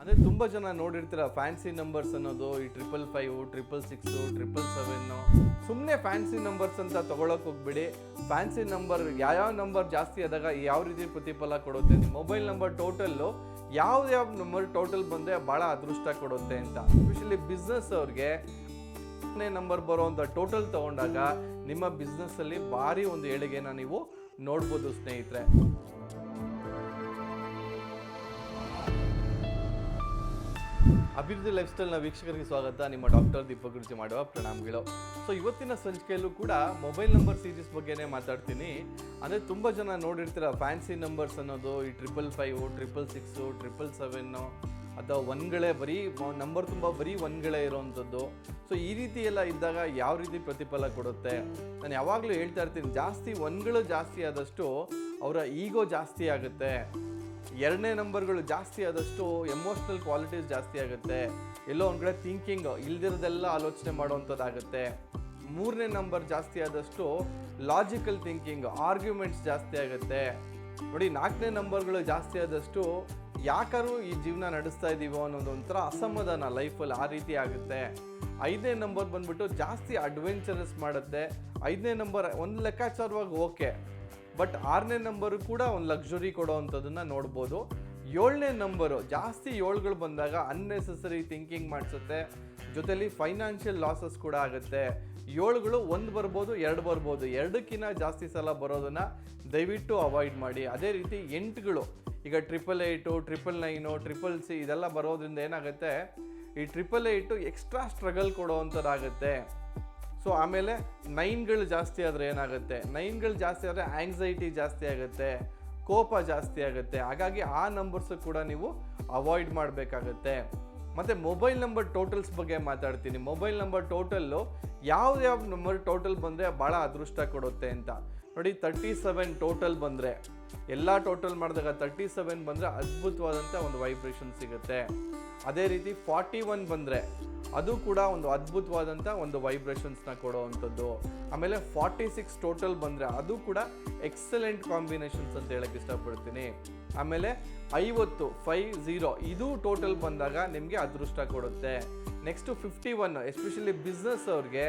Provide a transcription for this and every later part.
ಅಂದರೆ ತುಂಬ ಜನ ನೋಡಿರ್ತೀರ ಫ್ಯಾನ್ಸಿ ನಂಬರ್ಸ್ ಅನ್ನೋದು ಈ 555, 666, 777 ಸುಮ್ಮನೆ ಫ್ಯಾನ್ಸಿ ನಂಬರ್ಸ್ ಅಂತ ತೊಗೊಳಕ್ಕೆ ಹೋಗ್ಬಿಡಿ. ಫ್ಯಾನ್ಸಿ ನಂಬರ್ ಯಾವ ನಂಬರ್ ಜಾಸ್ತಿ ಆದಾಗ ಯಾವ ರೀತಿ ಪ್ರತಿಫಲ ಕೊಡುತ್ತೆ, ನಿಮ್ಮ ಮೊಬೈಲ್ ನಂಬರ್ ಟೋಟಲ್ಲು ಯಾವ ನಂಬರ್ ಟೋಟಲ್ ಬಂದರೆ ಭಾಳ ಅದೃಷ್ಟ ಕೊಡುತ್ತೆ ಅಂತ. ಎಸ್ಪೆಷಲಿ ಬಿಸ್ನೆಸ್ ಅವ್ರಿಗೆ ನಂಬರ್ ಬರೋವಂಥ ಟೋಟಲ್ ತೊಗೊಂಡಾಗ ನಿಮ್ಮ ಬಿಸ್ನೆಸ್ಸಲ್ಲಿ ಭಾರಿ ಒಂದು ಏಳಿಗೆನ ನೀವು ನೋಡ್ಬೋದು ಸ್ನೇಹಿತರೆ. ಅಭಿವೃದ್ಧಿ ಲೈಫ್ ಸ್ಟೈಲ್ನ ವೀಕ್ಷಕರಿಗೆ ಸ್ವಾಗತ. ನಿಮ್ಮ ಡಾಕ್ಟರ್ ದೀಪಕ್ ಗುರುಜಿ ಮಾಡುವ ಪ್ರಣಾಮಗಳು. ಸೊ ಇವತ್ತಿನ ಸಂಚಿಕೆಯಲ್ಲೂ ಕೂಡ ಮೊಬೈಲ್ ನಂಬರ್ ಸೀರೀಸ್ ಬಗ್ಗೆನೇ ಮಾತಾಡ್ತೀನಿ. ಅಂದರೆ ತುಂಬ ಜನ ನೋಡಿರ್ತೀರ ಫ್ಯಾನ್ಸಿ ನಂಬರ್ಸ್ ಅನ್ನೋದು ಈ 555, 666, 777 ಅಥವಾ ಒನ್ಗಳೇ ಬರೀ ನಂಬರ್ ತುಂಬ ಬರೀ ಒನ್ಗಳೇ ಇರೋವಂಥದ್ದು. ಸೊ ಈ ರೀತಿ ಎಲ್ಲ ಇದ್ದಾಗ ಯಾವ ರೀತಿ ಪ್ರತಿಫಲ ಕೊಡುತ್ತೆ, ನಾನು ಯಾವಾಗಲೂ ಹೇಳ್ತಾ ಇರ್ತೀನಿ, ಜಾಸ್ತಿ ಒನ್ಗಳು ಜಾಸ್ತಿ ಆದಷ್ಟು ಅವರ ಈಗೋ ಜಾಸ್ತಿ ಆಗುತ್ತೆ. ಎರಡನೇ ನಂಬರ್ಗಳು ಜಾಸ್ತಿ ಆದಷ್ಟು ಎಮೋಷ್ನಲ್ ಕ್ವಾಲಿಟೀಸ್ ಜಾಸ್ತಿ ಆಗುತ್ತೆ. ಎಲ್ಲೋ ಒಂದು ಕಡೆ ಥಿಂಕಿಂಗ್ ಇಲ್ದಿರೋದೆಲ್ಲ ಆಲೋಚನೆ ಮಾಡುವಂಥದ್ದಾಗುತ್ತೆ. ಮೂರನೇ ನಂಬರ್ ಜಾಸ್ತಿ ಆದಷ್ಟು ಲಾಜಿಕಲ್ ಥಿಂಕಿಂಗ್, ಆರ್ಗ್ಯುಮೆಂಟ್ಸ್ ಜಾಸ್ತಿ ಆಗುತ್ತೆ. ನೋಡಿ, ನಾಲ್ಕನೇ ನಂಬರ್ಗಳು ಜಾಸ್ತಿ ಆದಷ್ಟು ಯಾಕಾದ್ರೂ ಈ ಜೀವನ ನಡೆಸ್ತಾ ಇದ್ದೀವೋ ಅನ್ನೋದು ಒಂಥರ ಅಸಮಾಧಾನ ಲೈಫಲ್ಲಿ, ಆ ರೀತಿ ಆಗುತ್ತೆ. ಐದನೇ ನಂಬರ್ ಬಂದ್ಬಿಟ್ಟು ಜಾಸ್ತಿ ಅಡ್ವೆಂಚರಸ್ ಮಾಡುತ್ತೆ. ಐದನೇ ನಂಬರ್ ಒಂದು ಲೆಕ್ಕಾಚಾರವಾಗಿ ಓಕೆ, ಬಟ್ ಆರನೇ ನಂಬರು ಕೂಡ ಒಂದು ಲಕ್ಸುರಿ ಕೊಡೋ ಅಂಥದ್ದನ್ನು ನೋಡ್ಬೋದು. ಏಳನೇ ನಂಬರು ಜಾಸ್ತಿ ಏಳುಗಳು ಬಂದಾಗ ಅನ್ನೆಸೆಸರಿ ಥಿಂಕಿಂಗ್ ಮಾಡಿಸುತ್ತೆ, ಜೊತೆಲಿ ಫೈನಾನ್ಷಿಯಲ್ ಲಾಸಸ್ ಕೂಡ ಆಗುತ್ತೆ. ಏಳುಗಳು ಒಂದು ಬರ್ಬೋದು, ಎರಡು ಬರ್ಬೋದು, ಎರಡಕ್ಕಿಂತ ಜಾಸ್ತಿ ಸಲ ಬರೋದನ್ನು ದಯವಿಟ್ಟು ಅವಾಯ್ಡ್ ಮಾಡಿ. ಅದೇ ರೀತಿ ಎಂಟುಗಳು, ಈಗ 888, 999, CCC ಇದೆಲ್ಲ ಬರೋದ್ರಿಂದ ಏನಾಗುತ್ತೆ, ಈ 888 ಎಕ್ಸ್ಟ್ರಾ ಸ್ಟ್ರಗಲ್ ಕೊಡೋವಂಥದ್ದಾಗುತ್ತೆ. ಸೊ ಆಮೇಲೆ 9ಗಳು ಜಾಸ್ತಿ ಆದರೆ ಏನಾಗುತ್ತೆ, 9ಗಳು ಜಾಸ್ತಿ ಆದರೆ ಆಂಗ್ಸೈಟಿ ಜಾಸ್ತಿ ಆಗುತ್ತೆ, ಕೋಪ ಜಾಸ್ತಿ ಆಗುತ್ತೆ. ಹಾಗಾಗಿ ಆ ನಂಬರ್ಸು ಕೂಡ ನೀವು ಅವಾಯ್ಡ್ ಮಾಡಬೇಕಾಗತ್ತೆ. ಮತ್ತು ಮೊಬೈಲ್ ನಂಬರ್ ಟೋಟಲ್ಸ್ ಬಗ್ಗೆ ಮಾತಾಡ್ತೀನಿ. ಮೊಬೈಲ್ ನಂಬರ್ ಟೋಟಲ್ಲು ಯಾವ ನಂಬರ್ ಟೋಟಲ್ ಬಂದರೆ ಭಾಳ ಅದೃಷ್ಟ ಕೊಡುತ್ತೆ ಅಂತ. ನೋಡಿ, 37 ಟೋಟಲ್ ಬಂದರೆ, ಎಲ್ಲ ಟೋಟಲ್ ಮಾಡಿದಾಗ 37 ಬಂದರೆ ಅದ್ಭುತವಾದಂಥ ಒಂದು ವೈಬ್ರೇಷನ್ ಸಿಗುತ್ತೆ. ಅದೇ ರೀತಿ 41 ಬಂದರೆ ಅದು ಕೂಡ ಒಂದು ಅದ್ಭುತವಾದಂಥ ಒಂದು ವೈಬ್ರೇಷನ್ಸ್ನ ಕೊಡೋವಂಥದ್ದು. ಆಮೇಲೆ 46 ಟೋಟಲ್ ಬಂದರೆ ಅದು ಕೂಡ ಎಕ್ಸಲೆಂಟ್ ಕಾಂಬಿನೇಷನ್ಸ್ ಅಂತ ಹೇಳಕ್ಕೆ ಇಷ್ಟಪಡ್ತೀನಿ. ಆಮೇಲೆ 50 ಇದು ಟೋಟಲ್ ಬಂದಾಗ ನಿಮಗೆ ಅದೃಷ್ಟ ಕೊಡುತ್ತೆ. ನೆಕ್ಸ್ಟು 51, ಎಸ್ಪೆಷಲಿ ಬಿಸ್ನೆಸ್ ಅವ್ರಿಗೆ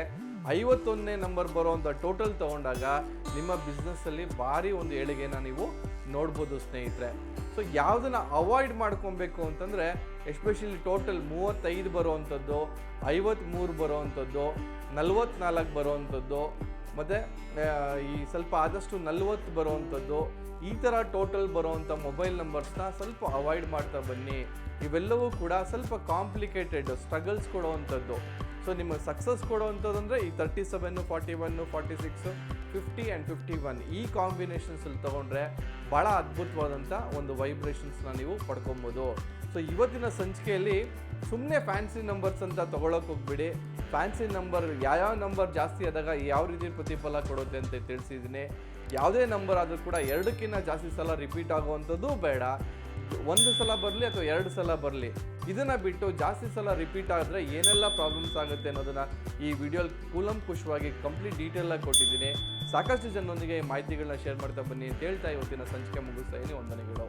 51ನೇ ನಂಬರ್ ಬರೋವಂಥ ಟೋಟಲ್ ತೊಗೊಂಡಾಗ ನಿಮ್ಮ ಬಿಸ್ನೆಸ್ಸಲ್ಲಿ ಭಾರಿ ಒಂದು ಏಳಿಗೆನ ನೀವು ನೋಡ್ಬೋದು ಸ್ನೇಹಿತರೆ. ಸೊ ಯಾವುದನ್ನು ಅವಾಯ್ಡ್ ಮಾಡ್ಕೊಬೇಕು ಅಂತಂದರೆ, ಎಸ್ಪೆಷಲಿ ಟೋಟಲ್ 35 ಬರೋವಂಥದ್ದು, 53 ಬರೋವಂಥದ್ದು, 44 ಬರೋವಂಥದ್ದು, ಮತ್ತು ಈ ಸ್ವಲ್ಪ ಆದಷ್ಟು 40 ಬರೋವಂಥದ್ದು, ಈ ಥರ ಟೋಟಲ್ ಬರೋವಂಥ ಮೊಬೈಲ್ ನಂಬರ್ಸ್ನ ಸ್ವಲ್ಪ ಅವಾಯ್ಡ್ ಮಾಡ್ತಾ ಬನ್ನಿ. ಇವೆಲ್ಲವೂ ಕೂಡ ಸ್ವಲ್ಪ ಕಾಂಪ್ಲಿಕೇಟೆಡ್ ಸ್ಟ್ರಗಲ್ಸ್ ಕೊಡುವಂಥದ್ದು. ಸೊ ನಿಮಗೆ ಸಕ್ಸಸ್ ಕೊಡುವಂಥದ್ದು ಅಂದರೆ ಈ 37, 41, 46, 50 ಆ್ಯಂಡ್ 51 ಈ ಕಾಂಬಿನೇಷನ್ಸಲ್ಲಿ ತೊಗೊಂಡ್ರೆ ಭಾಳ ಅದ್ಭುತವಾದಂಥ ಒಂದು ವೈಬ್ರೇಷನ್ಸ್ನ ನೀವು ಪಡ್ಕೊಬೋದು. ಸೊ ಇವತ್ತಿನ ಸಂಚಿಕೆಯಲ್ಲಿ ಸುಮ್ಮನೆ ಫ್ಯಾನ್ಸಿ ನಂಬರ್ಸ್ ಅಂತ ತೊಗೊಳಕ್ಕೆ ಹೋಗ್ಬಿಡಿ. ಫ್ಯಾನ್ಸಿ ನಂಬರ್ ಯಾವ ನಂಬರ್ ಜಾಸ್ತಿ ಆದಾಗ ಯಾವ ರೀತಿ ಪ್ರತಿಫಲ ಕೊಡುತ್ತೆ ಅಂತ ತಿಳಿಸಿದ್ದೀನಿ. ಯಾವುದೇ ನಂಬರ್ ಆದರೂ ಕೂಡ ಎರಡಕ್ಕಿಂತ ಜಾಸ್ತಿ ಸಲ ರಿಪೀಟ್ ಆಗುವಂಥದ್ದು ಬೇಡ. ಒಂದು ಸಲ ಬರಲಿ ಅಥವಾ 2 ಸಲ ಬರಲಿ, ಇದನ್ನು ಬಿಟ್ಟು ಜಾಸ್ತಿ ಸಲ ರಿಪೀಟ್ ಆದರೆ ಏನೆಲ್ಲ ಪ್ರಾಬ್ಲಮ್ಸ್ ಆಗುತ್ತೆ ಅನ್ನೋದನ್ನು ಈ ವಿಡಿಯೋಲಿ ಕೂಲಂಕುಷವಾಗಿ ಕಂಪ್ಲೀಟ್ ಡೀಟೇಲಾಗಿ ಕೊಟ್ಟಿದ್ದೀನಿ. ಸಾಕಷ್ಟು ಜನರೊಂದಿಗೆ ಈ ಮಾಹಿತಿಗಳನ್ನ ಶೇರ್ ಮಾಡ್ತಾ ಬನ್ನಿ ಅಂತ ಹೇಳ್ತಾ ಇವತ್ತಿನ ಸಂಚಿಕೆ ಮುಗಿಸ್ತಾ ಇದ್ದೀನಿ. ವಂದನೆಗಳು.